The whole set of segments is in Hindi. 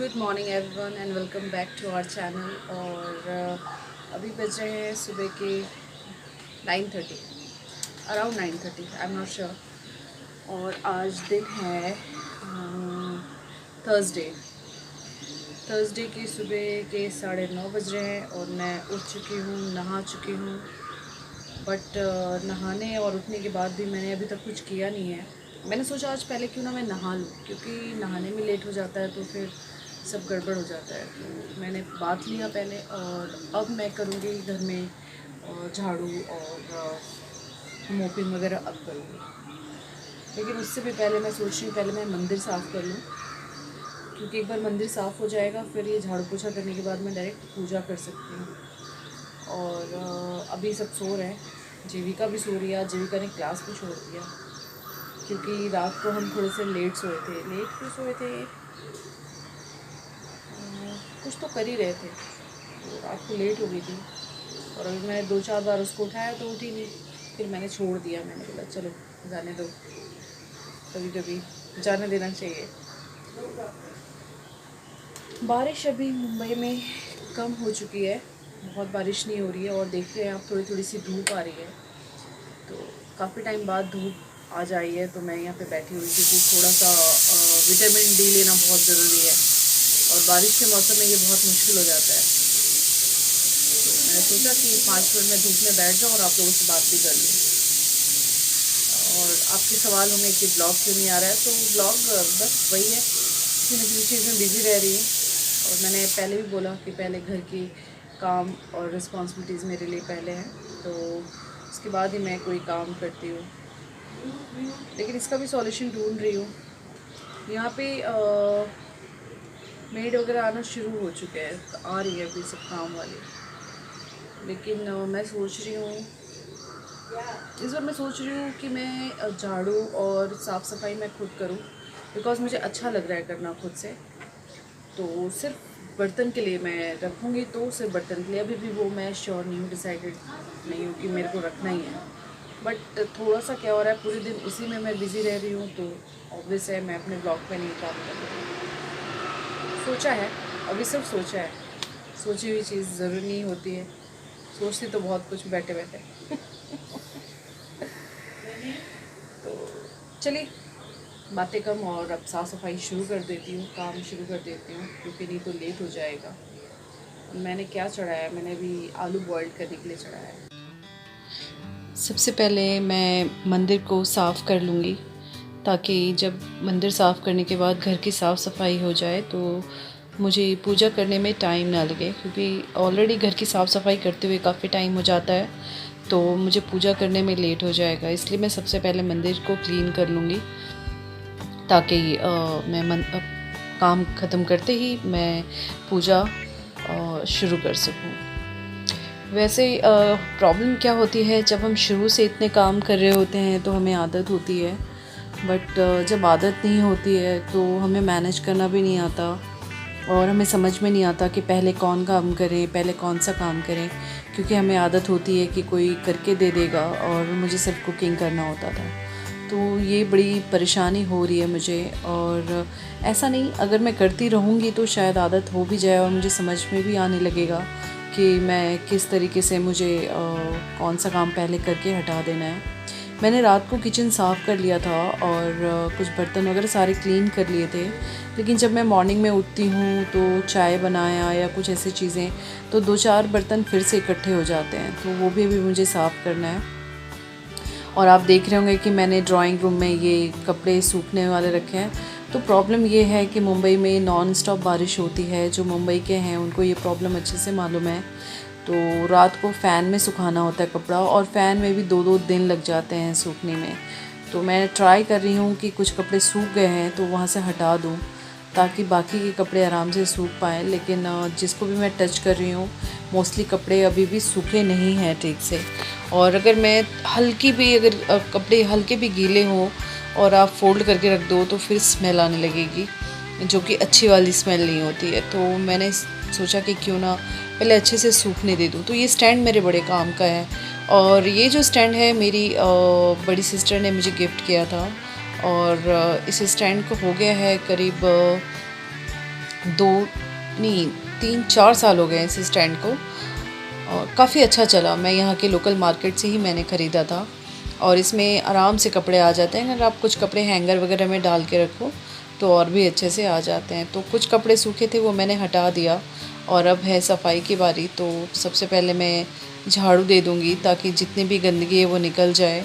Good morning everyone and welcome back to our channel. और अभी बज रहे हैं सुबह के 9:30, around 9:30, I am not sure. और आज दिन है थर्सडे। थर्सडे की सुबह के 9:30 बज रहे हैं और मैं उठ चुकी हूँ, नहा चुकी हूँ। बट नहाने और उठने के बाद भी मैंने अभी तक कुछ किया नहीं है। मैंने सोचा आज पहले क्यों ना मैं नहा लूँ, क्योंकि नहाने में लेट हो जाता है तो फिर सब गड़बड़ हो जाता है। तो मैंने बात लिया पहले और अब मैं करूँगी घर में झाड़ू और मोपिंग वगैरह अब करूँगी। लेकिन उससे भी पहले मैं सोच रही हूँ पहले मैं मंदिर साफ़ कर लूँ, क्योंकि एक बार मंदिर साफ़ हो जाएगा फिर ये झाड़ू पोछा करने के बाद मैं डायरेक्ट पूजा कर सकती हूँ। और अभी सब सो रहे हैं, जीविका भी सो रही है। जीविका ने क्लास भी छोड़ दिया क्योंकि रात को हम थोड़े से लेट सोए थे। लेट क्यों सोए थे, कुछ तो कर ही रहे थे तो रात को लेट हो गई थी। और अभी मैंने 2-4 बार उसको उठाया तो उठी नहीं, फिर मैंने छोड़ दिया। मैंने बोला चलो जाने दो, कभी कभी जाने देना चाहिए। बारिश अभी मुंबई में कम हो चुकी है, बहुत बारिश नहीं हो रही है। और देखते हैं आप थोड़ी थोड़ी सी धूप आ रही है, तो काफ़ी टाइम बाद धूप आ जाई है। तो मैं यहाँ पे बैठी हुई क्योंकि थोड़ा सा विटामिन डी लेना बहुत ज़रूरी है और बारिश के मौसम में ये बहुत मुश्किल हो जाता है। तो मैंने सोचा कि 5 मिनट में धूप में बैठ जाऊँ और आप लोगों से बात भी कर लूँ। और आपके सवाल होंगे कि ब्लॉग क्यों नहीं आ रहा है, तो ब्लॉग बस वही है, किसी न किसी चीज़ में बिज़ी रह रही हूँ। और मैंने पहले भी बोला कि पहले घर की काम और रिस्पॉन्सिबिलिटीज़ मेरे लिए पहले हैं, तो उसके बाद ही मैं कोई काम करती हूँ। लेकिन इसका भी सॉल्यूशन ढूंढ रही हूँ। यहाँ पे मेड वगैरह आना शुरू हो चुके हैं, तो आ रही है अभी सब काम वाले। लेकिन मैं सोच रही हूँ इस बार मैं सोच रही हूँ कि मैं झाड़ू और साफ़ सफाई मैं खुद करूँ, बिकॉज़ मुझे अच्छा लग रहा है करना खुद से। तो सिर्फ बर्तन के लिए मैं रखूँगी, तो सिर्फ बर्तन के लिए अभी भी वो मैं श्योर नहीं हूँ, डिसाइडेड नहीं हूँ कि मेरे को रखना ही है। बट थोड़ा सा क्या हो रहा है, पूरे दिन उसी में मैं बिज़ी रह रही हूँ, तो ऑब्वियस है मैं अपने ब्लॉग पे नहीं काम कर रही हूँ। सोचा है, अभी सिर्फ सोचा है, सोची हुई चीज़ ज़रूरी नहीं होती है, सोचती तो बहुत कुछ बैठे बैठे। तो चलिए बातें कम और अब साफ़ सफाई शुरू कर देती हूँ, काम शुरू कर देती हूँ, क्योंकि नहीं तो लेट हो जाएगा। मैंने क्या चढ़ाया है, मैंने अभी आलू बॉइल करने के लिए चढ़ाया है। सबसे पहले मैं मंदिर को साफ़ कर लूँगी, ताकि जब मंदिर साफ़ करने के बाद घर की साफ़ सफाई हो जाए तो मुझे पूजा करने में टाइम ना लगे, क्योंकि ऑलरेडी घर की साफ़ सफाई करते हुए काफ़ी टाइम हो जाता है, तो मुझे पूजा करने में लेट हो जाएगा। इसलिए मैं सबसे पहले मंदिर को क्लीन कर लूँगी, ताकि मैं काम ख़त्म करते ही मैं पूजा शुरू कर सकूँ। वैसे प्रॉब्लम क्या होती है, जब हम शुरू से इतने काम कर रहे होते हैं तो हमें आदत होती है, बट जब आदत नहीं होती है तो हमें मैनेज करना भी नहीं आता और हमें समझ में नहीं आता कि पहले कौन काम करें, पहले कौन सा काम करें, क्योंकि हमें आदत होती है कि कोई करके दे देगा और मुझे सिर्फ कुकिंग करना होता था। तो ये बड़ी परेशानी हो रही है मुझे। और ऐसा नहीं, अगर मैं करती रहूँगी तो शायद आदत हो भी जाए और मुझे समझ में भी आने लगेगा कि मैं किस तरीके से मुझे कौन सा काम पहले करके हटा देना है। मैंने रात को किचन साफ़ कर लिया था और कुछ बर्तन वगैरह सारे क्लीन कर लिए थे, लेकिन जब मैं मॉर्निंग में उठती हूँ तो चाय बनाया या कुछ ऐसी चीज़ें, तो 2-4 बर्तन फिर से इकट्ठे हो जाते हैं, तो वो भी अभी मुझे साफ़ करना है। और आप देख रहे होंगे कि मैंने ड्राइंग रूम में ये कपड़े सूखने वाले रखे हैं। तो प्रॉब्लम ये है कि मुंबई में नॉन स्टॉप बारिश होती है, जो मुंबई के हैं उनको ये प्रॉब्लम अच्छे से मालूम है। तो रात को फ़ैन में सुखाना होता है कपड़ा, और फ़ैन में भी 2-2 दिन लग जाते हैं सूखने में। तो मैं ट्राई कर रही हूँ कि कुछ कपड़े सूख गए हैं तो वहाँ से हटा दूँ, ताकि बाकी के कपड़े आराम से सूख पाएँ। लेकिन जिसको भी मैं टच कर रही हूँ मोस्टली कपड़े अभी भी सूखे नहीं हैं ठीक से। और अगर मैं हल्की भी, अगर कपड़े हल्के भी गीले हों और आप फ़ोल्ड करके रख दो तो फिर स्मेल आने लगेगी, जो कि अच्छी वाली स्मेल नहीं होती है। तो मैंने सोचा कि क्यों ना पहले अच्छे से सूखने दे दूँ। तो ये स्टैंड मेरे बड़े काम का है, और ये जो स्टैंड है मेरी बड़ी सिस्टर ने मुझे गिफ्ट किया था। और इस स्टैंड को हो गया है करीब 2 नहीं 3-4 साल हो गए इस स्टैंड को और काफ़ी अच्छा चला। मैं यहाँ के लोकल मार्केट से ही मैंने ख़रीदा था और इसमें आराम से कपड़े आ जाते हैं। अगर आप कुछ कपड़े हैंगर वगैरह में डाल के रखो तो और भी अच्छे से आ जाते हैं। तो कुछ कपड़े सूखे थे वो मैंने हटा दिया और अब है सफाई की बारी। तो सबसे पहले मैं झाड़ू दे दूँगी ताकि जितनी भी गंदगी है वो निकल जाए।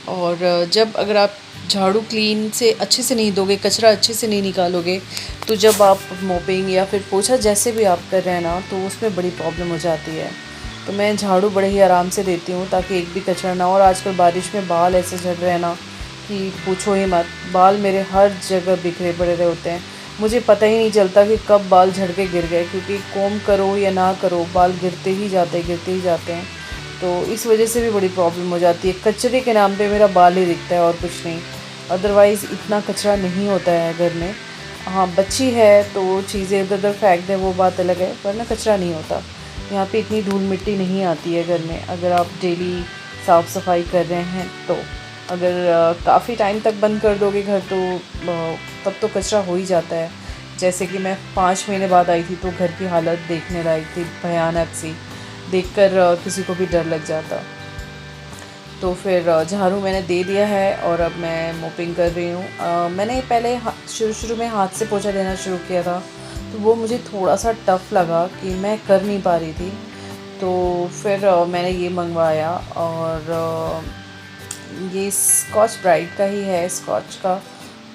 और जब अगर आप झाड़ू क्लीन से अच्छे से नहीं दोगे, कचरा अच्छे से नहीं निकालोगे, तो जब आप मोपिंग या फिर पोछा जैसे भी आप कर रहे हैं ना, तो उसमें बड़ी प्रॉब्लम हो जाती है। तो मैं झाड़ू बड़े ही आराम से देती हूँ ताकि एक भी कचरा ना हो। और आजकल बारिश में बाल ऐसे झड़ रहे हैं ना कि पूछो ही मत। बाल मेरे हर जगह बिखरे पड़े रहे होते हैं। मुझे पता ही नहीं चलता कि कब बाल झड़ के गिर गए, क्योंकि कोम करो या ना करो बाल गिरते ही जाते हैं। तो इस वजह से भी बड़ी प्रॉब्लम हो जाती है। कचरे के नाम पे मेरा बाल ही दिखता है और कुछ नहीं। अदरवाइज़ इतना कचरा नहीं होता है घर में। हाँ, बच्ची है तो चीज़ें इधर उधर फेंक दें वो बात अलग है, वरना कचरा नहीं होता। यहाँ पे इतनी धूल मिट्टी नहीं आती है घर में अगर आप डेली साफ़ सफाई कर रहे हैं तो। अगर काफ़ी टाइम तक बंद कर दोगे घर तो तब तो कचरा हो ही जाता है। जैसे कि मैं 5 महीने बाद आई थी तो घर की हालत देखने लायक थी, भयानक सी। देखकर किसी को भी डर लग जाता। तो फिर झाड़ू मैंने दे दिया है और अब मैं मोपिंग कर रही हूँ। मैंने पहले शुरू में हाथ से पोछा देना शुरू किया था, तो वो मुझे थोड़ा सा टफ़ लगा कि मैं कर नहीं पा रही थी। तो फिर मैंने ये मंगवाया और ये स्कॉच ब्राइट का ही है, स्कॉच का।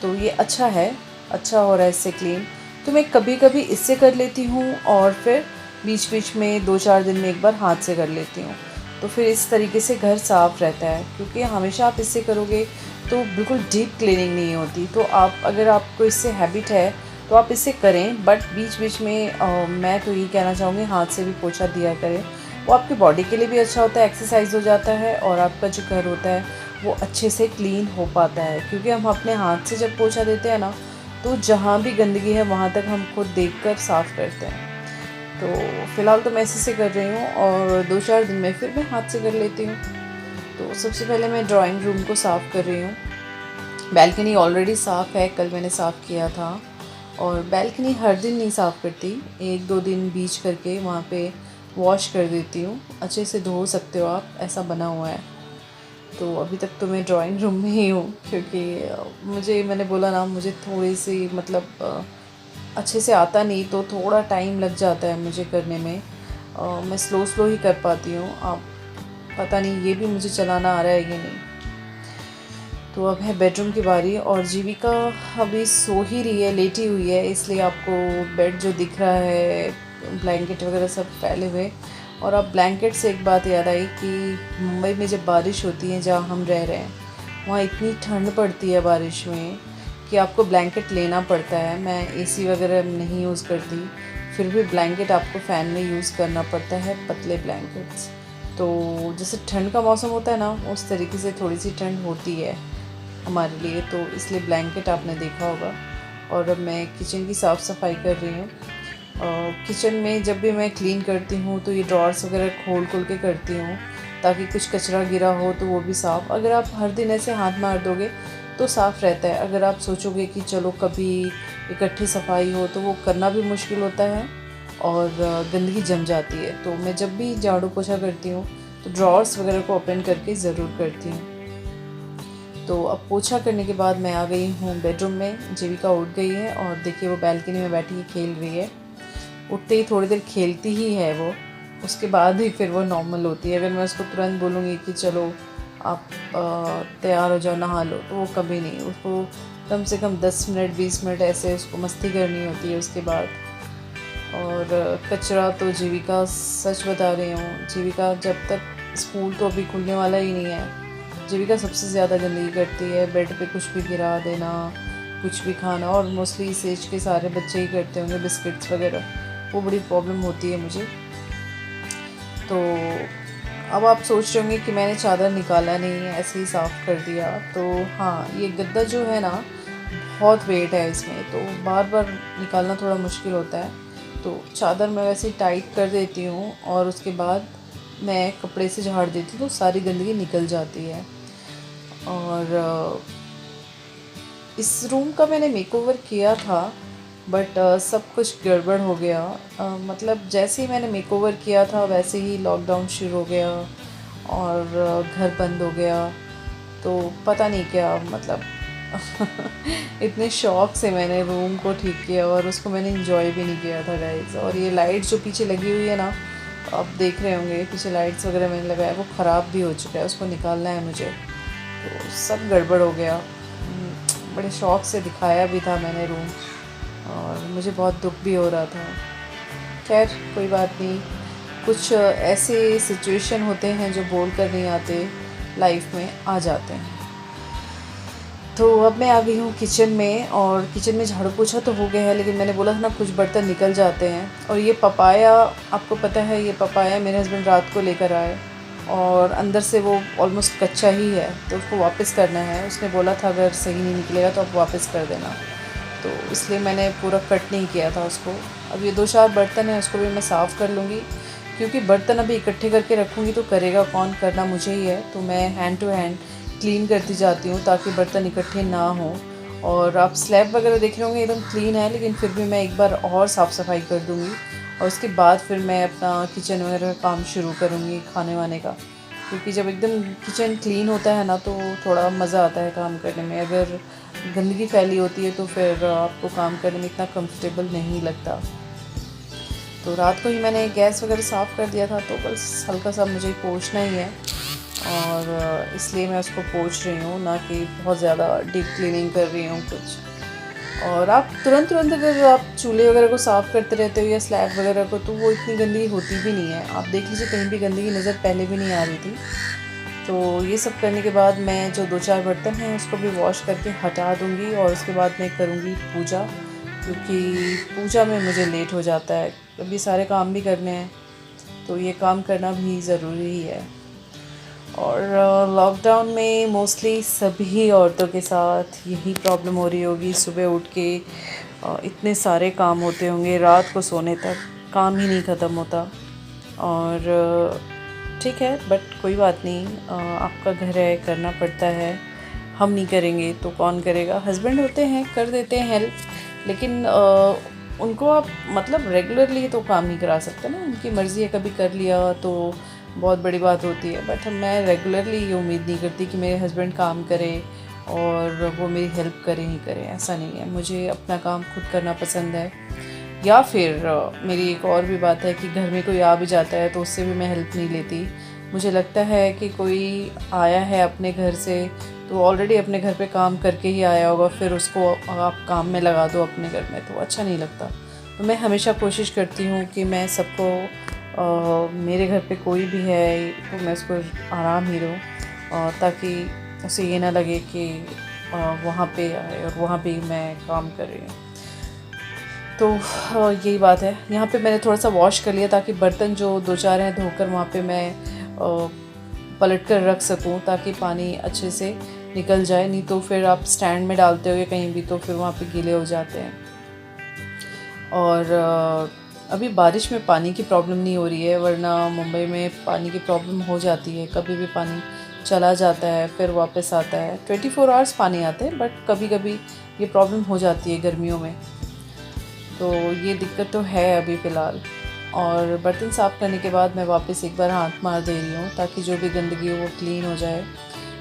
तो ये अच्छा हो रहा है इससे क्लीन। तो मैं कभी कभी इससे कर लेती हूँ और फिर बीच बीच में 2-4 दिन में एक बार हाथ से कर लेती हूँ। तो फिर इस तरीके से घर साफ़ रहता है, क्योंकि हमेशा आप इससे करोगे तो बिल्कुल डीप क्लीनिंग नहीं होती। तो आप अगर आपको इससे हैबिट है तो आप इससे करें, बट बीच बीच में मैं तो यही कहना चाहूँगी हाथ से भी पोछा दिया करें। वो आपकी बॉडी के लिए भी अच्छा होता है, एक्सरसाइज हो जाता है और आपका जो घर होता है वो अच्छे से क्लीन हो पाता है। क्योंकि हम अपने हाथ से जब पोछा देते हैं ना, तो जहाँ भी गंदगी है वहाँ तक हम खुद देखकर साफ़ करते हैं। तो फ़िलहाल तो मैं इसी से कर रही हूँ और 2-4 दिन में फिर मैं हाथ से कर लेती हूँ। तो सबसे पहले मैं ड्राइंग रूम को साफ़ कर रही हूँ। बैल्कनी ऑलरेडी साफ़ है, कल मैंने साफ़ किया था। और बैल्कनी हर दिन नहीं साफ़ करती, 1-2 दिन बीच करके वहाँ पे वॉश कर देती हूँ। अच्छे से धो सकते हो आप, ऐसा बना हुआ है। तो अभी तक तो मैं ड्राइंग रूम में ही हूँ, क्योंकि मैंने बोला ना, मुझे थोड़ी सी मतलब अच्छे से आता नहीं, तो थोड़ा टाइम लग जाता है मुझे करने में। मैं स्लो ही कर पाती हूँ। आप पता नहीं ये भी मुझे चलाना आ रहा है या नहीं। तो अब है बेडरूम की बारी और जीविका अभी सो ही रही है, लेटी हुई है, इसलिए आपको बेड जो दिख रहा है, ब्लैंकेट वगैरह सब फैले हुए। और अब ब्लैंकेट से एक बात याद आई कि मुंबई में जब बारिश होती है, जहाँ हम रह रहे हैं, वहाँ इतनी ठंड पड़ती है बारिश में कि आपको ब्लैंकेट लेना पड़ता है। मैं एसी वगैरह नहीं यूज़ करती, फिर भी ब्लैंकेट आपको फ़ैन में यूज़ करना पड़ता है, पतले ब्लैंकेट्स। तो जैसे ठंड का मौसम होता है ना, उस तरीके से थोड़ी सी ठंड होती है हमारे लिए, तो इसलिए ब्लैंकेट आपने देखा होगा। और अब मैं किचन की साफ़ सफाई कर रही हूँ। किचन में जब भी मैं क्लीन करती हूँ तो ये ड्रॉर्स वगैरह खोल के करती हूँ, ताकि कुछ कचरा गिरा हो तो वो भी साफ़। अगर आप हर दिन ऐसे हाथ मार दोगे तो साफ़ रहता है। अगर आप सोचोगे कि चलो कभी इकट्ठी सफाई हो तो वो करना भी मुश्किल होता है और गंदगी जम जाती है। तो मैं जब भी झाड़ू पोछा करती हूँ तो ड्रॉर्स वगैरह को ओपन करके ज़रूर करती हूँ। तो अब पोछा करने के बाद मैं आ गई हूँ बेडरूम में। जीविका उठ गई है और देखिए वो बैल्कनी में बैठी खेल रही है। उठते ही थोड़ी देर खेलती ही है वो, उसके बाद ही फिर वो नॉर्मल होती है। अगर मैं उसको तुरंत बोलूँगी कि चलो आप तैयार हो जाओ, नहा लो, तो वो कभी नहीं। उसको कम से कम 10 मिनट 20 मिनट ऐसे उसको मस्ती करनी होती है उसके बाद। और कचरा तो जीविका, सच बता रही हूँ, जीविका जब तक, स्कूल तो अभी खुलने वाला ही नहीं है, जीविका सबसे ज़्यादा गंदगी करती है। बेड पे कुछ भी गिरा देना, कुछ भी खाना, और मोस्टली इस एज के सारे बच्चे ही करते होंगे, बिस्किट्स वगैरह, वो बड़ी प्रॉब्लम होती है मुझे। तो अब आप सोच रहे होंगे कि मैंने चादर निकाला नहीं, ऐसे ही साफ़ कर दिया। तो हाँ, ये गद्दा जो है ना, बहुत वेट है इसमें, तो बार बार निकालना थोड़ा मुश्किल होता है। तो चादर मैं वैसे ही टाइट कर देती हूँ और उसके बाद मैं कपड़े से झाड़ देती हूँ, तो सारी गंदगी निकल जाती है। और इस रूम का मैंने मेकओवर किया था, बट सब कुछ गड़बड़ हो गया। मतलब जैसे ही मैंने मेकओवर किया था वैसे ही लॉकडाउन शुरू हो गया और घर बंद हो गया। तो पता नहीं क्या मतलब इतने शौक से मैंने रूम को ठीक किया और उसको मैंने इंजॉय भी नहीं किया था गाइस। और ये लाइट जो पीछे लगी हुई है ना, आप देख रहे होंगे पीछे लाइट्स वगैरह मैंने लगाया, वो ख़राब भी हो चुका है, उसको निकालना है मुझे। तो सब गड़बड़ हो गया। बड़े शौक से दिखाया भी था मैंने रूम और मुझे बहुत दुख भी हो रहा था। खैर कोई बात नहीं, कुछ ऐसे सिचुएशन होते हैं जो बोल कर नहीं आते, लाइफ में आ जाते हैं। तो अब मैं आ गई हूँ किचन में और किचन में झाड़ू पोछा तो हो गया है, लेकिन मैंने बोला था ना कुछ बर्तन निकल जाते हैं। और ये पपाया, आपको पता है ये पपाया मेरे हस्बैंड रात को लेकर आए और अंदर से वो ऑलमोस्ट कच्चा ही है, तो उसको वापस करना है। उसने बोला था अगर सही नहीं निकलेगा तो आप वापस कर देना, तो इसलिए मैंने पूरा कट नहीं किया था उसको। अब ये 2-4 बर्तन हैं, उसको भी मैं साफ़ कर लूँगी, क्योंकि बर्तन अभी इकट्ठे करके रखूँगी तो करेगा कौन, करना मुझे ही है। तो मैं हैंड टू हैंड क्लीन करती जाती हूँ ताकि बर्तन इकट्ठे ना हों। और आप स्लैब वगैरह देख रहे होंगे एकदम क्लीन है, लेकिन फिर भी मैं एक बार और साफ़ सफाई कर दूँगी और उसके बाद फिर मैं अपना किचन वगैरह का काम शुरू करूँगी, खाने वाने का। क्योंकि जब एकदम किचन क्लीन होता है ना तो थोड़ा मज़ा आता है काम करने में। अगर गंदगी फैली होती है तो फिर आपको काम करने में इतना कंफर्टेबल नहीं लगता। तो रात को ही मैंने गैस वगैरह साफ़ कर दिया था, तो बस हल्का सा मुझे पोंछना ही है और इसलिए मैं उसको पोंछ रही हूँ, ना कि बहुत ज़्यादा डीप क्लीनिंग कर रही हूँ कुछ। और आप तुरंत अगर आप चूल्हे वगैरह को साफ़ करते रहते हो या स्लैब वगैरह को, तो वो इतनी गंदगी होती भी नहीं है। आप देख लीजिए कहीं भी गंदगी नज़र पहले भी नहीं आ रही थी। तो ये सब करने के बाद मैं जो 2-4 बर्तन हैं उसको भी वॉश करके हटा दूँगी और उसके बाद मैं करूँगी पूजा, क्योंकि पूजा में मुझे लेट हो जाता है। अभी सारे काम भी करने हैं, तो ये काम करना भी ज़रूरी ही है। और लॉकडाउन में मोस्टली सभी औरतों के साथ यही प्रॉब्लम हो रही होगी। सुबह उठ के इतने सारे काम होते होंगे, रात को सोने तक काम ही नहीं ख़त्म होता। और ठीक है, बट कोई बात नहीं, आपका घर है, करना पड़ता है। हम नहीं करेंगे तो कौन करेगा? हस्बैंड होते हैं, कर देते हैं हेल्प, लेकिन उनको आप मतलब रेगुलरली तो काम नहीं करा सकते ना। उनकी मर्ज़ी है, कभी कर लिया तो बहुत बड़ी बात होती है। बट मैं रेगुलरली ये उम्मीद नहीं करती कि मेरे हस्बैंड काम करें और वो मेरी हेल्प करें ही करें, ऐसा नहीं है। मुझे अपना काम खुद करना पसंद है। या फिर मेरी एक और भी बात है कि घर में कोई आ भी जाता है तो उससे भी मैं हेल्प नहीं लेती। मुझे लगता है कि कोई आया है अपने घर से तो ऑलरेडी अपने घर पे काम करके ही आया होगा, फिर उसको आप काम में लगा दो अपने घर में, तो अच्छा नहीं लगता। तो मैं हमेशा कोशिश करती हूँ कि मैं सबको मेरे घर पे कोई भी है तो मैं उसको आराम ही दूँ, ताकि उसे ये ना लगे कि वहाँ पे आए और वहाँ पे मैं काम कर रही हूँ। तो यही बात है। यहाँ पे मैंने थोड़ा सा वॉश कर लिया ताकि बर्तन जो 2-4 हैं धोकर वहाँ पे मैं पलट कर रख सकूँ, ताकि पानी अच्छे से निकल जाए। नहीं तो फिर आप स्टैंड में डालते हो या कहीं भी तो फिर वहाँ पे गीले हो जाते हैं। और अभी बारिश में पानी की प्रॉब्लम नहीं हो रही है, वरना मुंबई में पानी की प्रॉब्लम हो जाती है। कभी भी पानी चला जाता है फिर वापस आता है। 24 आवर्स पानी आते हैं, बट कभी कभी ये प्रॉब्लम हो जाती है गर्मियों में। तो ये दिक्कत तो है अभी फ़िलहाल। और बर्तन साफ़ करने के बाद मैं वापस एक बार हाथ मार दे रही हूँ ताकि जो भी गंदगी हो वो क्लीन हो जाए।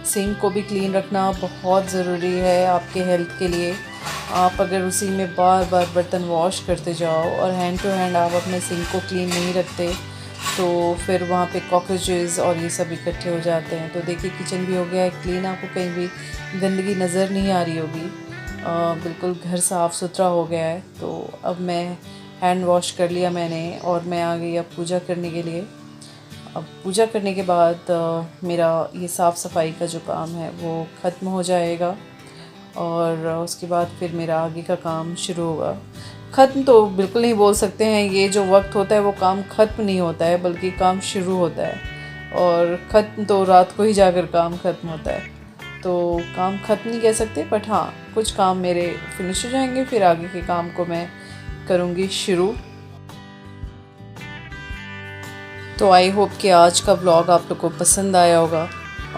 सिंक को भी क्लीन रखना बहुत ज़रूरी है आपके हेल्थ के लिए। आप अगर उसी में बार बार बर्तन वॉश करते जाओ और हैंड टू हैंड आप अपने सिंक को क्लीन नहीं रखते तो फिर वहाँ पे कॉकरोचेज़ और ये सब इकट्ठे हो जाते हैं। तो देखिए किचन भी हो गया है क्लीन, आपको कहीं भी गंदगी नज़र नहीं आ रही होगी। बिल्कुल घर साफ़ सुथरा हो गया है। तो अब मैं हैंड वॉश कर लिया मैंने और मैं आ गई अब पूजा करने के लिए। अब पूजा करने के बाद मेरा ये साफ़ सफाई का जो काम है वो ख़त्म हो जाएगा और उसके बाद फिर मेरा आगे का काम शुरू होगा। ख़त्म तो बिल्कुल नहीं बोल सकते हैं, ये जो वक्त होता है वो काम ख़त्म नहीं होता है बल्कि काम शुरू होता है। और ख़त्म तो रात को ही जाकर काम ख़त्म होता है, तो काम ख़त्म नहीं कह सकते। बट हाँ, कुछ काम मेरे फिनिश हो जाएंगे, फिर आगे के काम को मैं करूँगी शुरू। तो आई होप कि आज का व्लॉग आप लोग को पसंद आया होगा,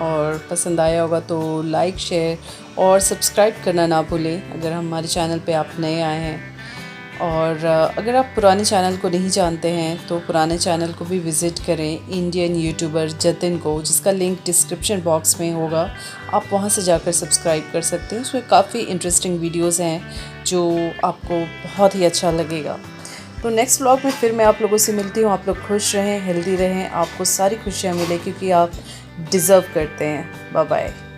और पसंद आया होगा तो लाइक शेयर और सब्सक्राइब करना ना भूलें अगर हमारे चैनल पे आप नए आए हैं। और अगर आप पुराने चैनल को नहीं जानते हैं तो पुराने चैनल को भी विज़िट करें, इंडियन यूट्यूबर जतिन को, जिसका लिंक डिस्क्रिप्शन बॉक्स में होगा। आप वहां से जाकर सब्सक्राइब कर सकते हैं। उसमें काफ़ी इंटरेस्टिंग वीडियोस हैं जो आपको बहुत ही अच्छा लगेगा। तो नेक्स्ट व्लॉग में फिर मैं आप लोगों से मिलती हूँ। आप लोग खुश रहें, हेल्दी रहें, आपको सारी खुशियाँ मिले क्योंकि आप डिज़र्व करते हैं। Bye bye.